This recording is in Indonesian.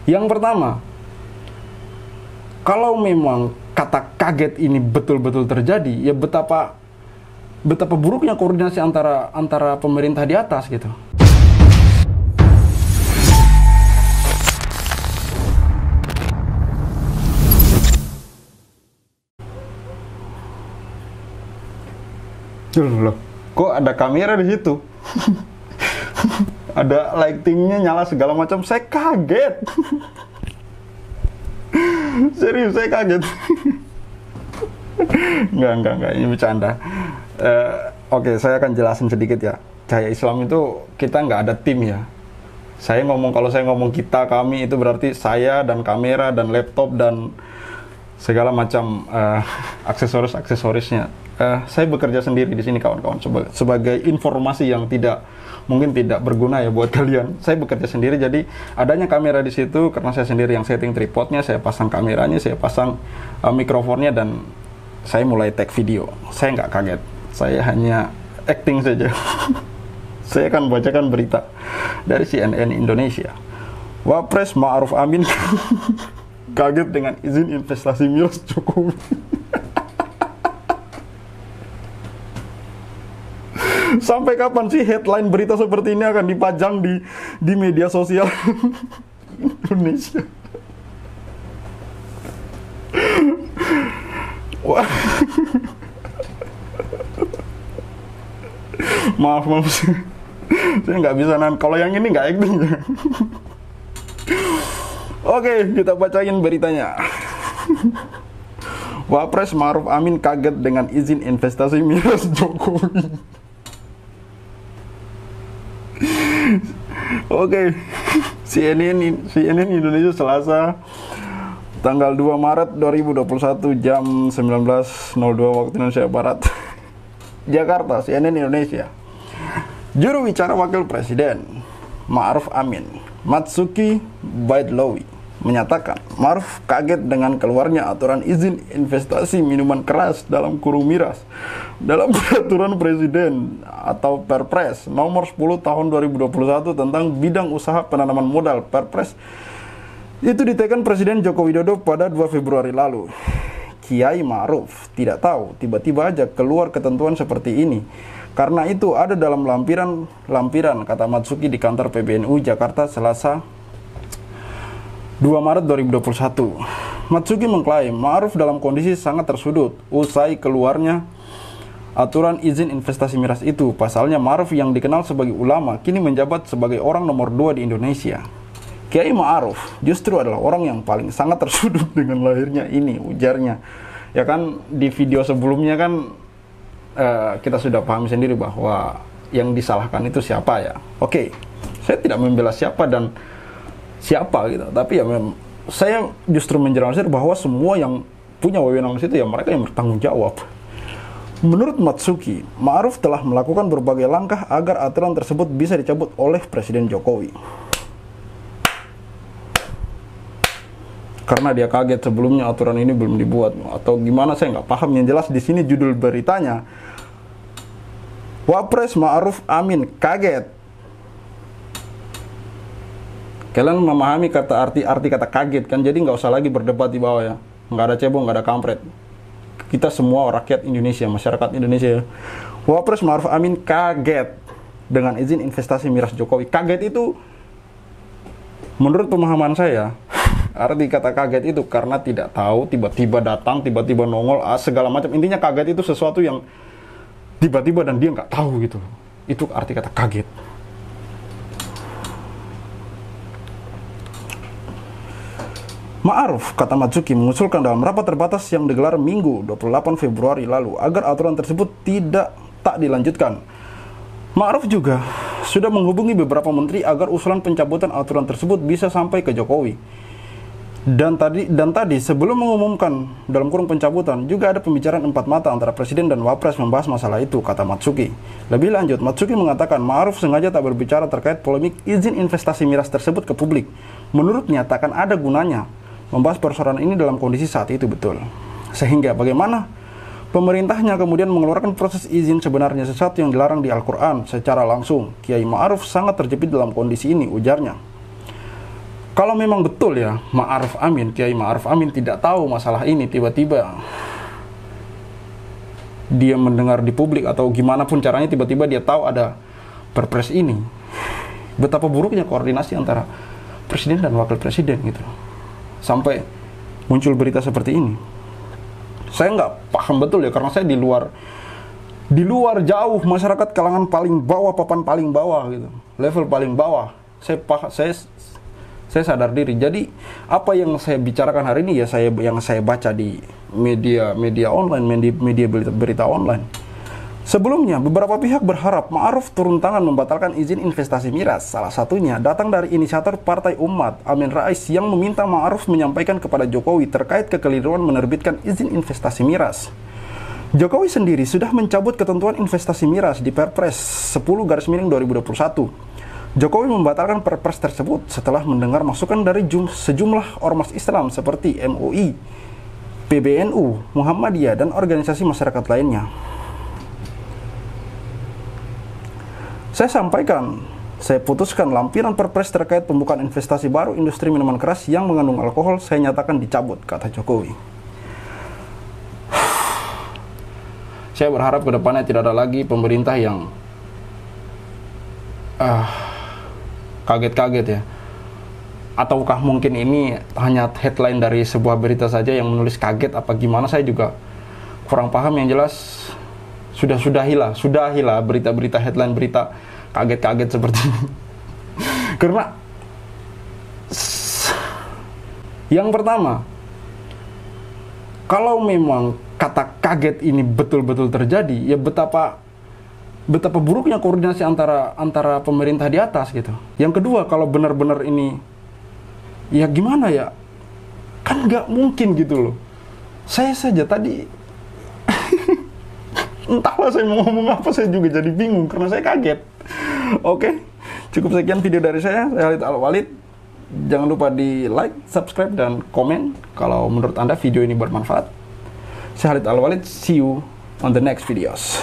Yang pertama, kalau memang kata kaget ini betul-betul terjadi, ya betapa buruknya koordinasi antara pemerintah di atas gitu. Loh, kok ada kamera di situ? Ada lightingnya nyala segala macam, saya kaget. Serius, saya kaget. Enggak, ini bercanda. Oke, saya akan jelasin sedikit ya. Cahaya Islam itu kita nggak ada tim ya. Kalau saya ngomong kita, kami, itu berarti saya dan kamera dan laptop dan segala macam aksesorisnya. Saya bekerja sendiri di sini kawan-kawan, sebagai informasi yang mungkin tidak berguna ya buat kalian. Saya bekerja sendiri, jadi adanya kamera di situ karena saya sendiri yang setting tripodnya, saya pasang kameranya, saya pasang mikrofonnya, dan saya mulai take video. Saya nggak kaget, saya hanya acting saja. Saya akan bacakan berita dari CNN Indonesia. Wapres Ma'ruf Amin kaget dengan izin investasi miras Jokowi. Sampai kapan sih headline berita seperti ini akan dipajang di media sosial Indonesia? Wah. Maaf, saya nggak bisa kalau yang ini nggak acting. Oke, kita bacain beritanya. Wapres Ma'ruf Amin kaget dengan izin investasi miras Jokowi. Oke, CNN Indonesia Selasa tanggal 2 Maret 2021 jam 19.02 waktu Indonesia Barat. Jakarta, CNN Indonesia. Juru bicara Wakil Presiden Ma'ruf Amin, Matsuki Baidlawi, menyatakan Ma'ruf kaget dengan keluarnya aturan izin investasi minuman keras dalam kurung miras dalam peraturan Presiden atau Perpres nomor 10 tahun 2021 tentang bidang usaha penanaman modal. Perpres itu ditekan Presiden Joko Widodo pada 2 Februari lalu. Kiai Ma'ruf tidak tahu, tiba-tiba aja keluar ketentuan seperti ini. Karena itu ada dalam lampiran, kata Matsuki di kantor PBNU Jakarta Selasa 2 Maret 2021. Matsuki mengklaim Ma'ruf dalam kondisi sangat tersudut usai keluarnya aturan izin investasi miras itu. Pasalnya Ma'ruf yang dikenal sebagai ulama kini menjabat sebagai orang nomor 2 di Indonesia. Kiai Ma'ruf justru adalah orang yang paling sangat tersudut dengan lahirnya ini, ujarnya. Ya kan, di video sebelumnya kan kita sudah pahami sendiri bahwa yang disalahkan itu siapa ya. Oke, saya tidak membela siapa dan siapa gitu, tapi ya saya justru menjelaskan bahwa semua yang punya wewenang di situ ya mereka yang bertanggung jawab. Menurut Matsuki, Ma'ruf telah melakukan berbagai langkah agar aturan tersebut bisa dicabut oleh Presiden Jokowi. Karena dia kaget sebelumnya aturan ini belum dibuat atau gimana, saya nggak paham. Yang jelas di sini judul beritanya, Wapres Ma'ruf Amin kaget. Kalian memahami arti kata kaget kan? Jadi nggak usah lagi berdebat di bawah ya. Nggak ada cebong, nggak ada kampret. Kita semua rakyat Indonesia, masyarakat Indonesia. Wapres Ma'ruf Amin kaget dengan izin investasi miras Jokowi. Kaget itu, menurut pemahaman saya, arti kata kaget itu karena tidak tahu, tiba-tiba datang, tiba-tiba nongol, segala macam. Intinya kaget itu sesuatu yang tiba-tiba dan dia nggak tahu gitu. Itu arti kata kaget. Ma'ruf, kata Matsuki, mengusulkan dalam rapat terbatas yang digelar Minggu 28 Februari lalu agar aturan tersebut tak dilanjutkan. Ma'ruf juga sudah menghubungi beberapa menteri agar usulan pencabutan aturan tersebut bisa sampai ke Jokowi. Dan tadi sebelum mengumumkan dalam kurung pencabutan juga ada pembicaraan 4 mata antara Presiden dan Wapres membahas masalah itu, kata Matsuki. Lebih lanjut, Matsuki mengatakan Ma'ruf sengaja tak berbicara terkait polemik izin investasi miras tersebut ke publik. Menurutnya takkan ada gunanya membahas persoalan ini dalam kondisi saat itu betul. Sehingga bagaimana pemerintahnya kemudian mengeluarkan proses izin sebenarnya sesuatu yang dilarang di Al-Quran secara langsung. Kiai Ma'ruf sangat terjepit dalam kondisi ini, ujarnya. Kalau memang betul ya Ma'ruf Amin, Kiai Ma'ruf Amin tidak tahu masalah ini, tiba-tiba dia mendengar di publik atau gimana pun caranya tiba-tiba dia tahu ada perpres ini, betapa buruknya koordinasi antara presiden dan wakil presiden gitu, sampai muncul berita seperti ini. Saya nggak paham betul ya, karena saya di luar jauh, masyarakat kalangan paling bawah, papan paling bawah gitu, level paling bawah. Saya sadar diri. Jadi apa yang saya bicarakan hari ini ya yang saya baca di media online, media berita online. Sebelumnya beberapa pihak berharap Ma'ruf turun tangan membatalkan izin investasi miras. Salah satunya datang dari inisiator Partai Umat, Amin Rais, yang meminta Ma'ruf menyampaikan kepada Jokowi terkait kekeliruan menerbitkan izin investasi miras. Jokowi sendiri sudah mencabut ketentuan investasi miras di Perpres 10/2021. Jokowi membatalkan perpres tersebut setelah mendengar masukan dari sejumlah ormas Islam seperti MUI, PBNU, Muhammadiyah, dan organisasi masyarakat lainnya. Saya putuskan lampiran perpres terkait pembukaan investasi baru industri minuman keras yang mengandung alkohol saya nyatakan dicabut, kata Jokowi. Saya berharap ke depannya tidak ada lagi pemerintah yang kaget-kaget ya. Ataukah mungkin ini hanya headline dari sebuah berita saja yang menulis kaget apa gimana, saya juga kurang paham. Yang jelas sudahilah berita-berita headline berita kaget-kaget seperti ini. Karena yang pertama, kalau memang kata kaget ini betul-betul terjadi, ya betapa buruknya koordinasi antara pemerintah di atas gitu. Yang kedua, kalau benar-benar ini, ya gimana ya, kan nggak mungkin gitu loh. Saya saja tadi entahlah saya mau ngomong apa, saya juga jadi bingung karena saya kaget. Oke, cukup sekian video dari saya Khalid Al-Walid. Jangan lupa di like, subscribe, dan komen kalau menurut Anda video ini bermanfaat. Saya Khalid Al-Walid, see you on the next videos.